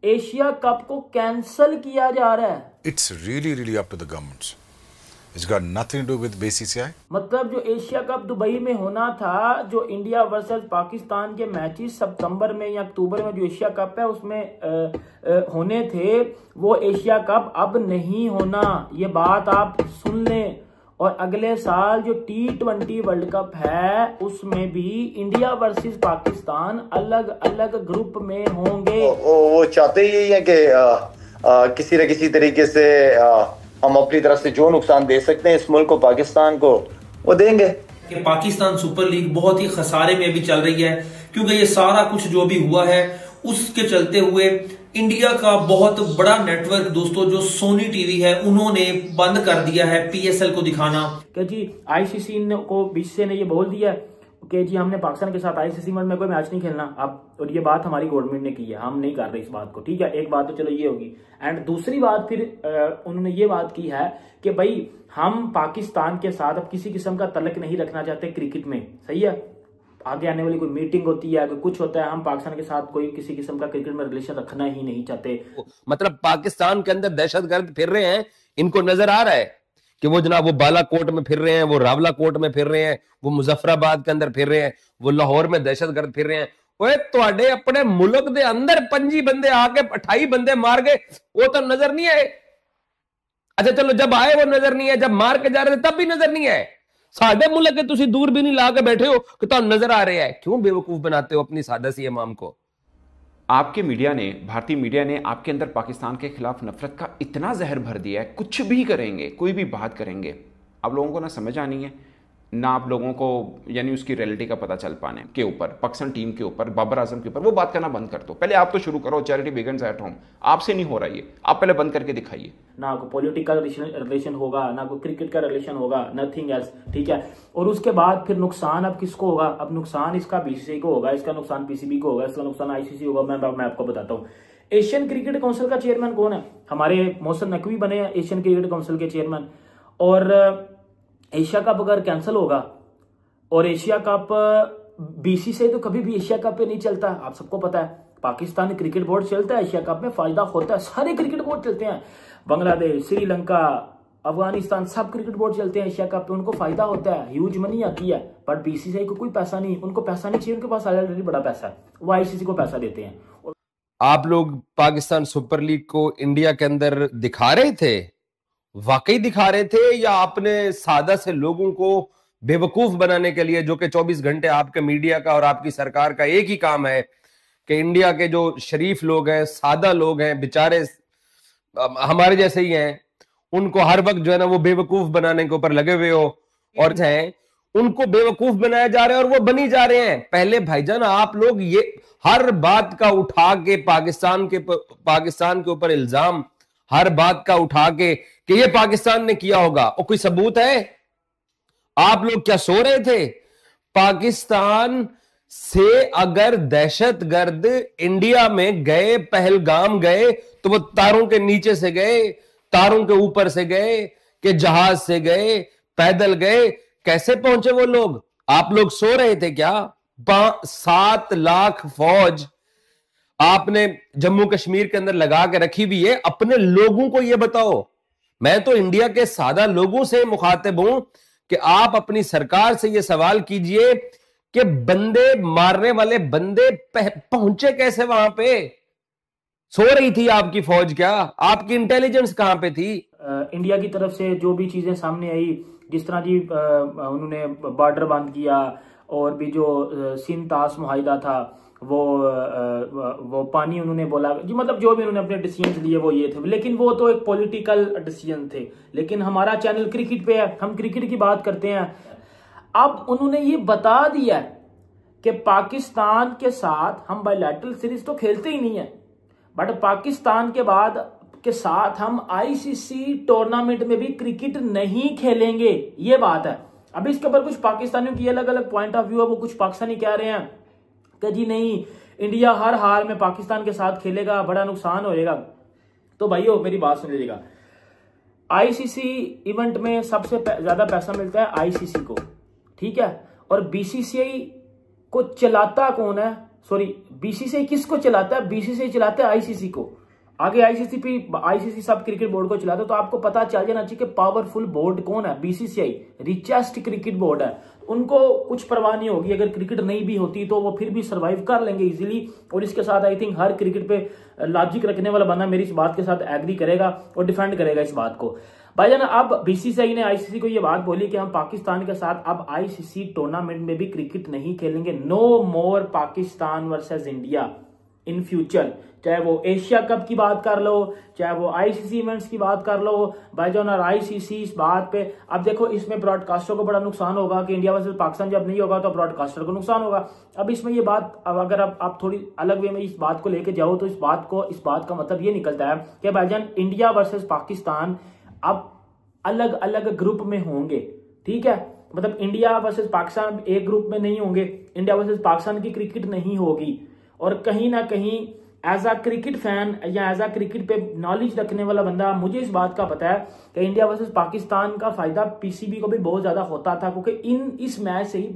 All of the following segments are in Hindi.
एशिया कप को कैंसल किया जा रहा है। It's really up to the governments. It's got nothing to do with BCCI. मतलब जो एशिया कप दुबई में होना था, जो इंडिया वर्सेस पाकिस्तान के मैचेस सितंबर में या अक्टूबर में जो एशिया कप है उसमें होने थे, वो एशिया कप अब नहीं होना। ये बात आप सुन लें। और अगले साल जो T20 वर्ल्ड कप है उसमें भी इंडिया वर्सेस पाकिस्तान अलग अलग ग्रुप में होंगे। वो चाहते ही है कि किसी न किसी तरीके से हम अपनी तरफ से जो नुकसान दे सकते हैं इस मुल्क को, पाकिस्तान को, वो देंगे। कि पाकिस्तान सुपर लीग बहुत ही खसारे में अभी चल रही है, क्योंकि ये सारा कुछ जो भी हुआ है उसके चलते हुए इंडिया का बहुत बड़ा नेटवर्क दोस्तों जो सोनी टीवी है उन्होंने बंद कर दिया है PSL को दिखाना। कि जी ICC को BCCI ने ये बोल दिया कि जी हमने पाकिस्तान के साथ ICC में कोई मैच नहीं खेलना अब, और ये बात हमारी गवर्नमेंट ने की है, हम नहीं कर रहे इस बात को। ठीक है, एक बात तो चलो ये होगी। एंड दूसरी बात फिर उन्होंने ये बात की है कि भाई हम पाकिस्तान के साथ अब किसी किस्म का तलक नहीं रखना चाहते क्रिकेट में। सही है, आगे आने वाली कोई मीटिंग होती है, अगर कुछ होता है, हम पाकिस्तान के साथ कोई किसी किस्म का क्रिकेट में रिलेशन रखना ही नहीं चाहते। मतलब पाकिस्तान के अंदर दहशतगर्द फिर रहे हैं, इनको नजर आ रहा है कि वो जनाब वो बालाकोट में फिर रहे हैं, वो रावलाकोट में फिर रहे हैं, वो मुजफ्फराबाद के अंदर फिर रहे हैं, वो लाहौर में दहशतगर्द फिर रहे हैं। ओए तुहाडे अपने मुल्क दे अंदर 25 बंदे आके 28 बंदे मार गए, वो तो नजर नहीं आए। अच्छा चलो, जब आए वो नजर नहीं है, जब मार के जा रहे थे तब भी नजर नहीं आए। साडे मुल्क के तुसी दूर भी नहीं ला के बैठे हो कि तो नजर आ रहे हैं। क्यों बेवकूफ बनाते हो अपनी सादा सी इमाम को? आपके मीडिया ने, भारतीय मीडिया ने आपके अंदर पाकिस्तान के खिलाफ नफरत का इतना जहर भर दिया है, कुछ भी करेंगे, कोई भी बात करेंगे, आप लोगों को ना समझ आनी है, ना आप लोगों को यानी उसकी रियलिटी का पता चल पाने के ऊपर, पाकिस्तान टीम के ऊपर, बाबर आजम के ऊपर वो बात करना बंद कर दो। पहले आप तो शुरू करो, चैरिटी बिगिंस एट होम। आपसे नहीं हो रहा ये, आप पहले बंद करके दिखाइए। ना कोई पॉलिटिकल रिलेशन होगा, ना कोई क्रिकेट का रिलेशन होगा, नथिंग एल्स। ठीक है, और उसके बाद फिर नुकसान अब किसको होगा? अब नुकसान इसका BCCI को होगा, इसका नुकसान PCB को होगा, इसका नुकसान ICC होगा। मैं आपको बताता हूँ, एशियन क्रिकेट काउंसिल का चेयरमैन कौन है? हमारे मोहसिन नकवी बने हैं एशियन क्रिकेट काउंसिल के चेयरमैन। और एशिया कप अगर कैंसिल होगा, और एशिया कप BCCI तो कभी भी एशिया कप पे नहीं चलता, आप सबको पता है। पाकिस्तान क्रिकेट बोर्ड चलता है, एशिया कप में फायदा होता है, सारे क्रिकेट बोर्ड चलते हैं, बांग्लादेश, श्रीलंका, अफगानिस्तान, सब क्रिकेट बोर्ड चलते हैं एशिया कप पे, उनको फायदा होता है, ह्यूज मनी आती है। बट BCCI को कोई पैसा नहीं, उनको पैसा नहीं चाहिए, उनके पास ऑलरेडी बड़ा पैसा है, वो ICC को पैसा देते हैं। आप लोग पाकिस्तान सुपर लीग को इंडिया के अंदर दिखा रहे थे, वाकई दिखा रहे थे, या आपने सादा से लोगों को बेवकूफ बनाने के लिए, जो कि 24 घंटे आपके मीडिया का और आपकी सरकार का एक ही काम है कि इंडिया के जो शरीफ लोग हैं, सादा लोग हैं, बेचारे हमारे जैसे ही हैं, उनको हर वक्त जो है ना वो बेवकूफ बनाने के ऊपर लगे हुए हो, और हैं उनको बेवकूफ बनाया जा रहा है और वो बनी जा रहे हैं। पहले भाईजान आप लोग ये हर बात का उठा के पाकिस्तान के ऊपर इल्जाम, हर बात का उठा के कि ये पाकिस्तान ने किया होगा, और कोई सबूत है? आप लोग क्या सो रहे थे? पाकिस्तान से अगर दहशतगर्द इंडिया में गए, पहलगाम गए, तो वो तारों के नीचे से गए, तारों के ऊपर से गए, कि जहाज से गए, पैदल गए, कैसे पहुंचे वो लोग? आप लोग सो रहे थे क्या? 7 लाख फौज आपने जम्मू कश्मीर के अंदर लगा के रखी हुई है। अपने लोगों को यह बताओ, मैं तो इंडिया के सादा लोगों से मुखातिब हूं कि आप अपनी सरकार से यह सवाल कीजिए कि बंदे मारने वाले बंदे पहुंचे कैसे वहां पे? सो रही थी आपकी फौज क्या? आपकी इंटेलिजेंस कहां पे थी? इंडिया की तरफ से जो भी चीजें सामने आई, जिस तरह जी उन्होंने बॉर्डर बंद किया, और भी जो सिंध तास मुआहिदा था, वो पानी उन्होंने बोला जी, मतलब जो भी उन्होंने अपने डिसीजन लिए वो ये थे, लेकिन वो तो एक पॉलिटिकल डिसीजन थे। लेकिन हमारा चैनल क्रिकेट पे है, हम क्रिकेट की बात करते हैं। अब उन्होंने ये बता दिया कि पाकिस्तान के साथ हम बायलैटरल सीरीज तो खेलते ही नहीं है, बट पाकिस्तान के बाद के साथ हम ICC टूर्नामेंट में भी क्रिकेट नहीं खेलेंगे, ये बात है। अब इसके ऊपर कुछ पाकिस्तानियों की अलग अलग पॉइंट ऑफ व्यू है। वो कुछ पाकिस्तानी कह रहे हैं कि जी नहीं, इंडिया हर हाल में पाकिस्तान के साथ खेलेगा, बड़ा नुकसान होएगा। तो भाइयों मेरी बात सुन लीजिएगा, ICC इवेंट में सबसे ज्यादा पैसा मिलता है ICC को, ठीक है, और BCCI को चलाता कौन है? सॉरी, बीसीसीआई किसको चलाता है? बीसीसीआई चलाता है आईसीसी को। आगे आईसीसी सब क्रिकेट बोर्ड को चलाता है। तो आपको पता चल जाना चाहिए कि पावरफुल बोर्ड कौन है। बीसीसीआई रिचेस्ट क्रिकेट बोर्ड है, उनको कुछ परवाह नहीं होगी। अगर क्रिकेट नहीं भी होती तो वो फिर भी सर्वाइव कर लेंगे इजीली। और इसके साथ आई थिंक हर क्रिकेट पे लॉजिक रखने वाला बंदा मेरी इस बात के साथ एग्री करेगा और डिफेंड करेगा इस बात को। भाईजान, अब बीसीसीआई ने आईसीसी को ये बात बोली कि हम पाकिस्तान के साथ अब आईसीसी टूर्नामेंट में भी क्रिकेट नहीं खेलेंगे। No more Pakistan versus India in future. चाहे वो एशिया कप की बात कर लो, चाहे वो आईसीसी इवेंट्स की बात कर लो भाईजान, और आईसीसी इस बात पे अब देखो, इसमें ब्रॉडकास्टर को बड़ा नुकसान होगा कि इंडिया वर्सेस पाकिस्तान जब नहीं होगा तो ब्रॉडकास्टर को नुकसान होगा। अब इसमें ये बात, अब अगर आप थोड़ी अलग वे में इस बात को लेके जाओ तो इस बात का मतलब ये निकलता है कि भाईजान इंडिया वर्सेस पाकिस्तान अब अलग अलग ग्रुप में होंगे। ठीक है, मतलब इंडिया वर्सेस पाकिस्तान एक ग्रुप में नहीं होंगे। इंडिया वर्सेस पाकिस्तान की क्रिकेट नहीं होगी। और कहीं ना कहीं एज अ क्रिकेट फैन या एज अ क्रिकेट पे नॉलेज रखने वाला बंदा, मुझे इस बात का पता है कि इंडिया वर्सेस पाकिस्तान का फायदा पीसीबी को भी बहुत ज्यादा होता था, क्योंकि इस मैच से ही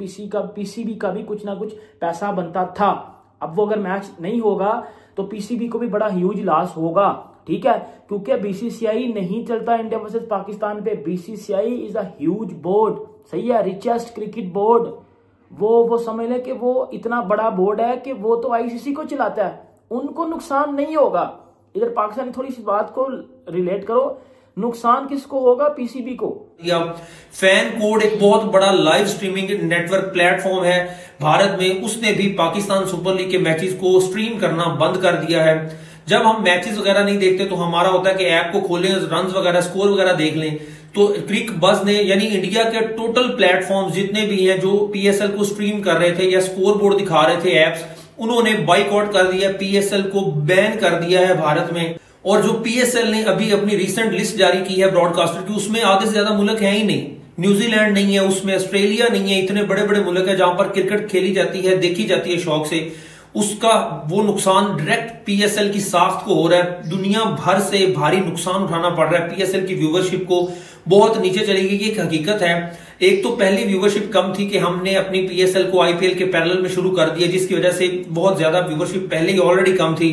पीसीबी का भी कुछ ना कुछ पैसा बनता था। अब वो अगर मैच नहीं होगा तो पीसीबी को भी बड़ा ह्यूज लॉस होगा। ठीक है, क्योंकि बीसीसीआई नहीं चलता इंडिया वर्सेस पाकिस्तान पे। BCCI is a huge board, सही है, रिचेस्ट क्रिकेट बोर्ड। वो समझ ले कि वो इतना बड़ा बोर्ड है कि वो तो आईसीसी को चलाता है, उनको नुकसान नहीं होगा। इधर पाकिस्तान थोड़ी सी बात को रिलेट करो, नुकसान किसको होगा? पीसीबी को। फैन कोड एक बहुत बड़ा लाइव स्ट्रीमिंग नेटवर्क प्लेटफॉर्म है भारत में, उसने भी पाकिस्तान सुपर लीग के मैचेस को स्ट्रीम करना बंद कर दिया है। जब हम मैचेस वगैरह नहीं देखते तो हमारा होता है कि ऐप को खोलें, रन्स वगैरह, स्कोर वगैरह देख लें। तो क्रिक बज ने, यानी इंडिया के टोटल प्लेटफॉर्म्स जितने भी हैं जो पीएसएल को स्ट्रीम कर रहे थे या स्कोर बोर्ड दिखा रहे थे एप्स, उन्होंने बाइकआउट कर दिया, पीएसएल को बैन कर दिया है भारत में। और जो पीएसएल ने अभी अपनी रिसेंट लिस्ट जारी की है ब्रॉडकास्टर की, उसमें आधे से ज्यादा मुल्क है ही नहीं। न्यूजीलैंड नहीं है उसमें, ऑस्ट्रेलिया नहीं है। इतने बड़े बड़े मुल्क है जहां पर क्रिकेट खेली जाती है, देखी जाती है शौक से। उसका वो नुकसान डायरेक्ट पीएसएल की साख्त को हो रहा है। दुनिया भर से भारी नुकसान उठाना पड़ रहा है। पीएसएल की व्यूवरशिप को बहुत नीचे चली गई, ये एक हकीकत है। एक तो पहली व्यूवरशिप कम थी कि हमने अपनी पीएसएल को आईपीएल के पैरेलल में शुरू कर दिया, जिसकी वजह से बहुत ज्यादा व्यूवरशिप पहले ही ऑलरेडी कम थी।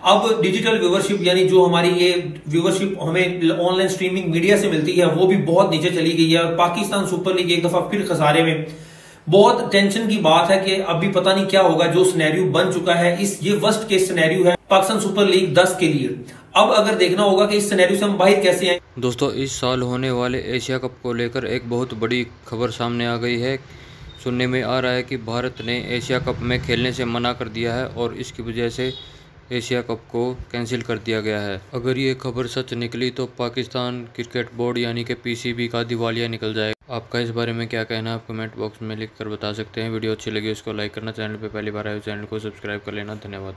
अब डिजिटल व्यूवरशिप, यानी जो हमारी ये व्यूवरशिप हमें ऑनलाइन स्ट्रीमिंग मीडिया से मिलती है, वो भी बहुत नीचे चली गई है। और पाकिस्तान सुपर लीग एक दफा फिर खसारे में। बहुत टेंशन की बात है कि अभी पता नहीं क्या होगा। जो सिनेरियो बन चुका है, ये वर्स्ट केस सिनेरियो है पाकिस्तान सुपर लीग 10 के लिए। अब अगर देखना होगा कि इस सिनेरियो से हम बाहर कैसे आए। दोस्तों, इस साल होने वाले एशिया कप को लेकर एक बहुत बड़ी खबर सामने आ गई है। सुनने में आ रहा है कि भारत ने एशिया कप में खेलने से मना कर दिया है और इसकी वजह से एशिया कप को कैंसिल कर दिया गया है। अगर ये खबर सच निकली तो पाकिस्तान क्रिकेट बोर्ड यानी कि पीसीबी का दिवालिया निकल जाएगा। आपका इस बारे में क्या कहना है, आप कमेंट बॉक्स में लिख कर बता सकते हैं। वीडियो अच्छी लगी उसको लाइक करना, चैनल पे पहली बार आए चैनल को सब्सक्राइब कर लेना। धन्यवाद।